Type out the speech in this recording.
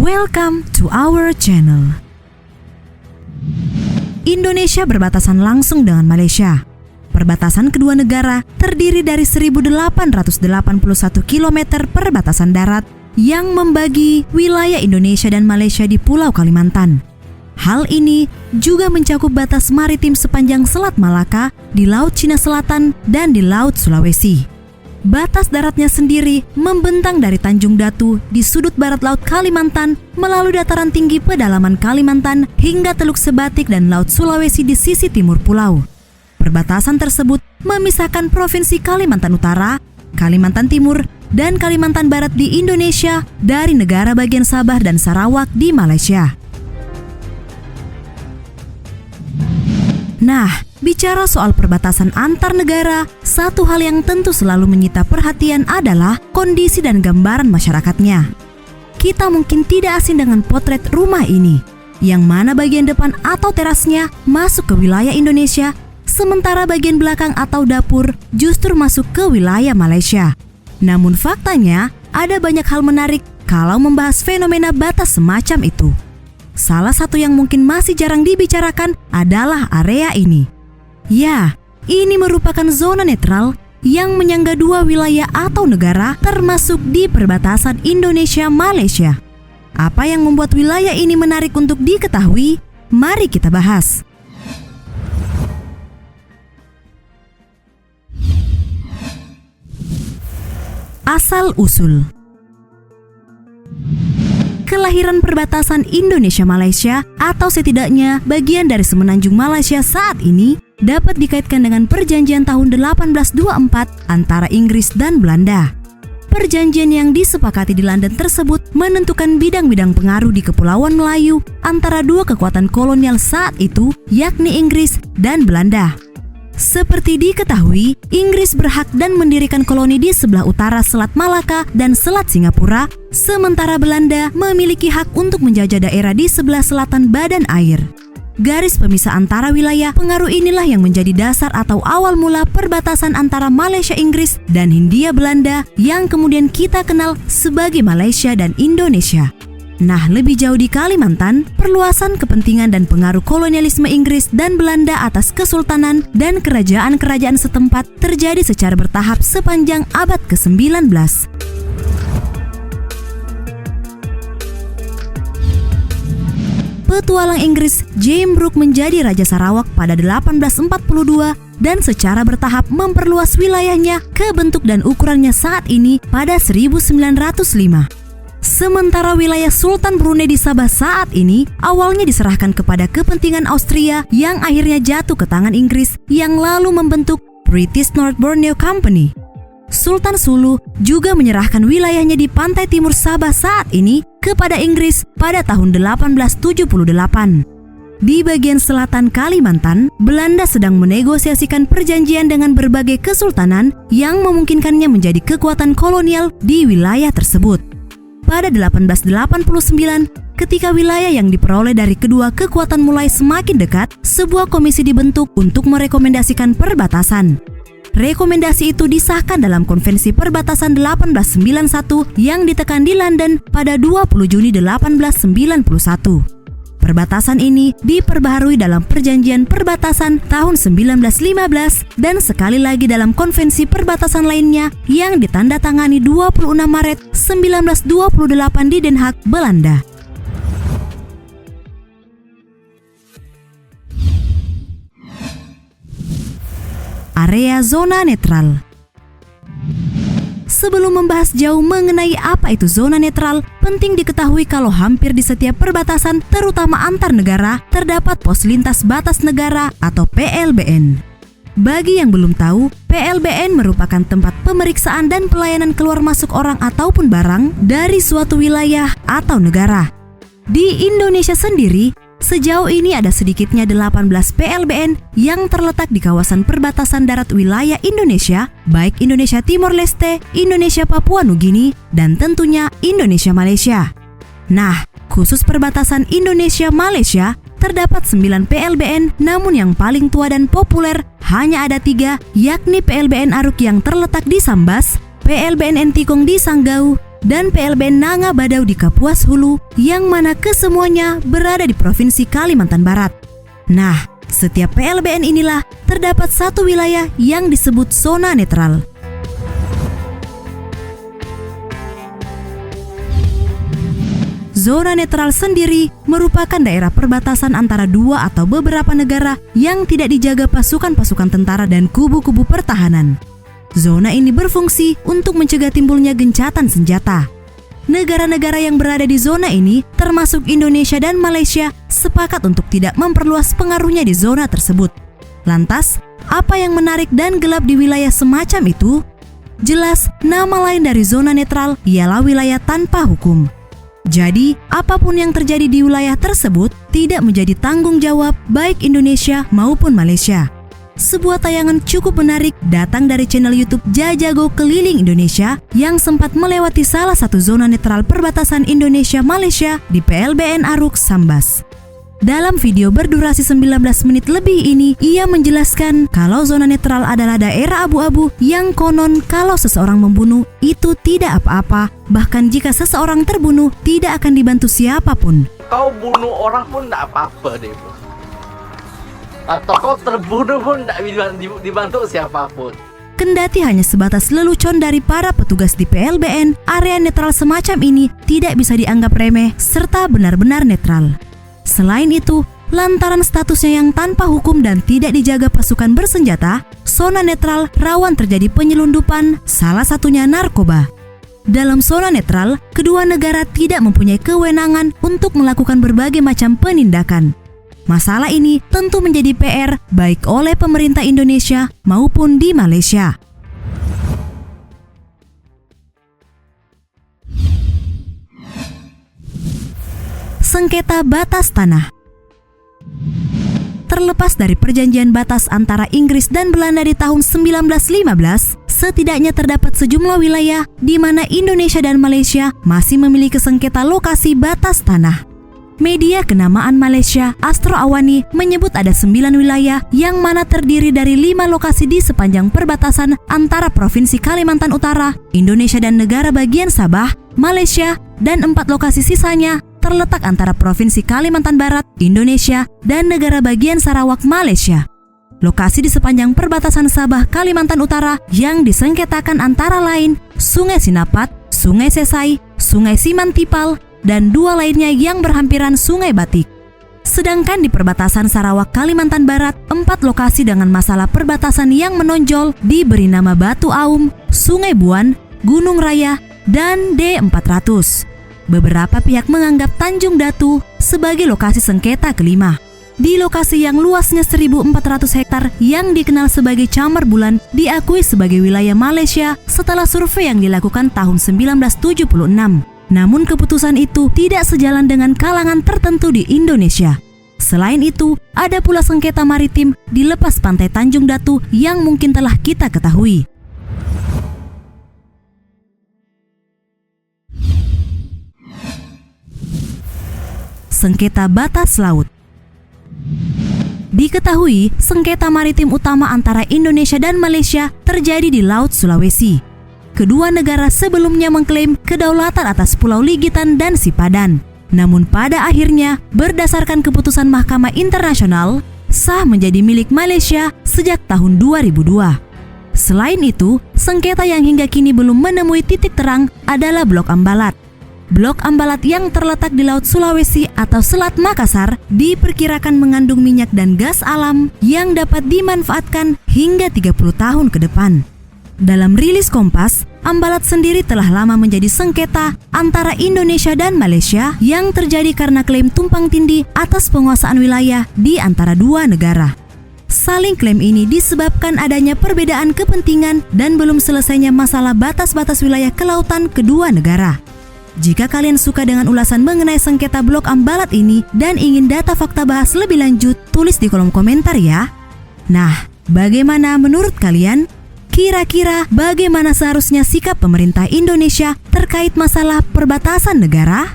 Welcome to our channel. Indonesia berbatasan langsung dengan Malaysia. Perbatasan kedua negara terdiri dari 1.881 km perbatasan darat yang membagi wilayah Indonesia dan Malaysia di Pulau Kalimantan. Hal ini juga mencakup batas maritim sepanjang Selat Malaka di Laut Cina Selatan dan di Laut Sulawesi. Batas daratnya sendiri membentang dari Tanjung Datu di sudut barat Laut Kalimantan melalui dataran tinggi pedalaman Kalimantan hingga Teluk Sebatik dan Laut Sulawesi di sisi timur pulau. Perbatasan tersebut memisahkan Provinsi Kalimantan Utara, Kalimantan Timur, dan Kalimantan Barat di Indonesia dari negara bagian Sabah dan Sarawak di Malaysia. Nah, bicara soal perbatasan antar negara, satu hal yang tentu selalu menyita perhatian adalah kondisi dan gambaran masyarakatnya. Kita mungkin tidak asing dengan potret rumah ini, yang mana bagian depan atau terasnya masuk ke wilayah Indonesia, sementara bagian belakang atau dapur justru masuk ke wilayah Malaysia. Namun faktanya, ada banyak hal menarik kalau membahas fenomena batas semacam itu. Salah satu yang mungkin masih jarang dibicarakan adalah area ini. Ya, ini merupakan zona netral yang menyangga dua wilayah atau negara termasuk di perbatasan Indonesia-Malaysia. Apa yang membuat wilayah ini menarik untuk diketahui? Mari kita bahas. Asal-usul. Kelahiran perbatasan Indonesia-Malaysia atau setidaknya bagian dari semenanjung Malaysia saat ini dapat dikaitkan dengan perjanjian tahun 1824 antara Inggris dan Belanda. Perjanjian yang disepakati di London tersebut menentukan bidang-bidang pengaruh di Kepulauan Melayu antara dua kekuatan kolonial saat itu, yakni Inggris dan Belanda. Seperti diketahui, Inggris berhak dan mendirikan koloni di sebelah utara Selat Malaka dan Selat Singapura, sementara Belanda memiliki hak untuk menjajah daerah di sebelah selatan badan air. Garis pemisah antara wilayah pengaruh inilah yang menjadi dasar atau awal mula perbatasan antara Malaysia Inggris dan Hindia Belanda yang kemudian kita kenal sebagai Malaysia dan Indonesia. Nah, lebih jauh di Kalimantan, perluasan kepentingan dan pengaruh kolonialisme Inggris dan Belanda atas kesultanan dan kerajaan-kerajaan setempat terjadi secara bertahap sepanjang abad ke-19. Petualang Inggris James Brooke menjadi Raja Sarawak pada 1842 dan secara bertahap memperluas wilayahnya ke bentuk dan ukurannya saat ini pada 1905. Sementara wilayah Sultan Brunei di Sabah saat ini awalnya diserahkan kepada kepentingan Austria yang akhirnya jatuh ke tangan Inggris yang lalu membentuk British North Borneo Company. Sultan Sulu juga menyerahkan wilayahnya di pantai timur Sabah saat ini kepada Inggris pada tahun 1878. Di bagian selatan Kalimantan, Belanda sedang menegosiasikan perjanjian dengan berbagai kesultanan yang memungkinkannya menjadi kekuatan kolonial di wilayah tersebut. Pada 1889, ketika wilayah yang diperoleh dari kedua kekuatan mulai semakin dekat, sebuah komisi dibentuk untuk merekomendasikan perbatasan. Rekomendasi itu disahkan dalam Konvensi Perbatasan 1891 yang ditekan di London pada 20 Juni 1891. Perbatasan ini diperbaharui dalam Perjanjian Perbatasan tahun 1915 dan sekali lagi dalam konvensi perbatasan lainnya yang ditandatangani 26 Maret 1928 di Den Haag, Belanda. Area zona netral. Sebelum membahas jauh mengenai apa itu zona netral, penting diketahui kalau hampir di setiap perbatasan, terutama antar negara, terdapat pos lintas batas negara atau PLBN. Bagi yang belum tahu, PLBN merupakan tempat pemeriksaan dan pelayanan keluar masuk orang ataupun barang dari suatu wilayah atau negara. Di Indonesia sendiri, sejauh ini ada sedikitnya 18 PLBN yang terletak di kawasan perbatasan darat wilayah Indonesia, baik Indonesia Timor Leste, Indonesia Papua Nugini, dan tentunya Indonesia Malaysia. Nah, khusus perbatasan Indonesia-Malaysia, terdapat 9 PLBN, namun yang paling tua dan populer hanya ada 3, yakni PLBN Aruk yang terletak di Sambas, PLBN Entikong di Sanggau, dan PLBN Nanga Badau di Kapuas Hulu, yang mana kesemuanya berada di Provinsi Kalimantan Barat. Nah, setiap PLBN inilah terdapat satu wilayah yang disebut zona netral. Zona netral sendiri merupakan daerah perbatasan antara dua atau beberapa negara yang tidak dijaga pasukan-pasukan tentara dan kubu-kubu pertahanan. Zona ini berfungsi untuk mencegah timbulnya gencatan senjata. Negara-negara yang berada di zona ini, termasuk Indonesia dan Malaysia, sepakat untuk tidak memperluas pengaruhnya di zona tersebut. Lantas, apa yang menarik dan gelap di wilayah semacam itu? Jelas, nama lain dari zona netral ialah wilayah tanpa hukum. Jadi, apapun yang terjadi di wilayah tersebut tidak menjadi tanggung jawab baik Indonesia maupun Malaysia. Sebuah tayangan cukup menarik datang dari channel YouTube Jajago Keliling Indonesia yang sempat melewati salah satu zona netral perbatasan Indonesia-Malaysia di PLBN Aruk, Sambas. Dalam video berdurasi 19 menit lebih ini, ia menjelaskan kalau zona netral adalah daerah abu-abu yang konon kalau seseorang membunuh itu tidak apa-apa, bahkan jika seseorang terbunuh tidak akan dibantu siapapun. Kau bunuh orang pun tidak apa-apa deh, bro. Atau kau terbunuh pun tidak dibantu siapapun. Kendati hanya sebatas lelucon dari para petugas di PLBN, area netral semacam ini tidak bisa dianggap remeh serta benar-benar netral. Selain itu, lantaran statusnya yang tanpa hukum dan tidak dijaga pasukan bersenjata, zona netral rawan terjadi penyelundupan, salah satunya narkoba. Dalam zona netral, kedua negara tidak mempunyai kewenangan untuk melakukan berbagai macam penindakan. Masalah ini tentu menjadi PR baik oleh pemerintah Indonesia maupun di Malaysia. Sengketa batas tanah. Terlepas dari perjanjian batas antara Inggris dan Belanda di tahun 1915, setidaknya terdapat sejumlah wilayah di mana Indonesia dan Malaysia masih memiliki sengketa lokasi batas tanah. Media kenamaan Malaysia, Astro Awani, menyebut ada 9 wilayah yang mana terdiri dari 5 lokasi di sepanjang perbatasan antara Provinsi Kalimantan Utara, Indonesia dan negara bagian Sabah, Malaysia, dan 4 lokasi sisanya terletak antara Provinsi Kalimantan Barat, Indonesia, dan negara bagian Sarawak, Malaysia. Lokasi di sepanjang perbatasan Sabah, Kalimantan Utara yang disengketakan antara lain Sungai Sinapat, Sungai Sesai, Sungai Simantipal, dan 2 lainnya yang berhampiran Sungai Batik. Sedangkan di perbatasan Sarawak, Kalimantan Barat, 4 lokasi dengan masalah perbatasan yang menonjol diberi nama Batu Aum, Sungai Buan, Gunung Raya, dan D400. Beberapa pihak menganggap Tanjung Datu sebagai lokasi sengketa kelima. Di lokasi yang luasnya 1.400 hektar yang dikenal sebagai Camar Bulan diakui sebagai wilayah Malaysia setelah survei yang dilakukan tahun 1976. Namun keputusan itu tidak sejalan dengan kalangan tertentu di Indonesia. Selain itu, ada pula sengketa maritim di lepas pantai Tanjung Datu yang mungkin telah kita ketahui. Sengketa batas laut. Diketahui, sengketa maritim utama antara Indonesia dan Malaysia terjadi di Laut Sulawesi. Kedua negara sebelumnya mengklaim kedaulatan atas Pulau Ligitan dan Sipadan. Namun pada akhirnya, berdasarkan keputusan Mahkamah Internasional, sah menjadi milik Malaysia sejak tahun 2002. Selain itu, sengketa yang hingga kini belum menemui titik terang adalah Blok Ambalat. Blok Ambalat yang terletak di Laut Sulawesi atau Selat Makassar diperkirakan mengandung minyak dan gas alam yang dapat dimanfaatkan hingga 30 tahun ke depan. Dalam rilis Kompas, Ambalat sendiri telah lama menjadi sengketa antara Indonesia dan Malaysia yang terjadi karena klaim tumpang tindih atas penguasaan wilayah di antara dua negara. Saling klaim ini disebabkan adanya perbedaan kepentingan dan belum selesainya masalah batas-batas wilayah kelautan kedua negara. Jika kalian suka dengan ulasan mengenai sengketa Blok Ambalat ini dan ingin data fakta bahas lebih lanjut, tulis di kolom komentar ya. Nah, bagaimana menurut kalian? Kira-kira bagaimana seharusnya sikap pemerintah Indonesia terkait masalah perbatasan negara?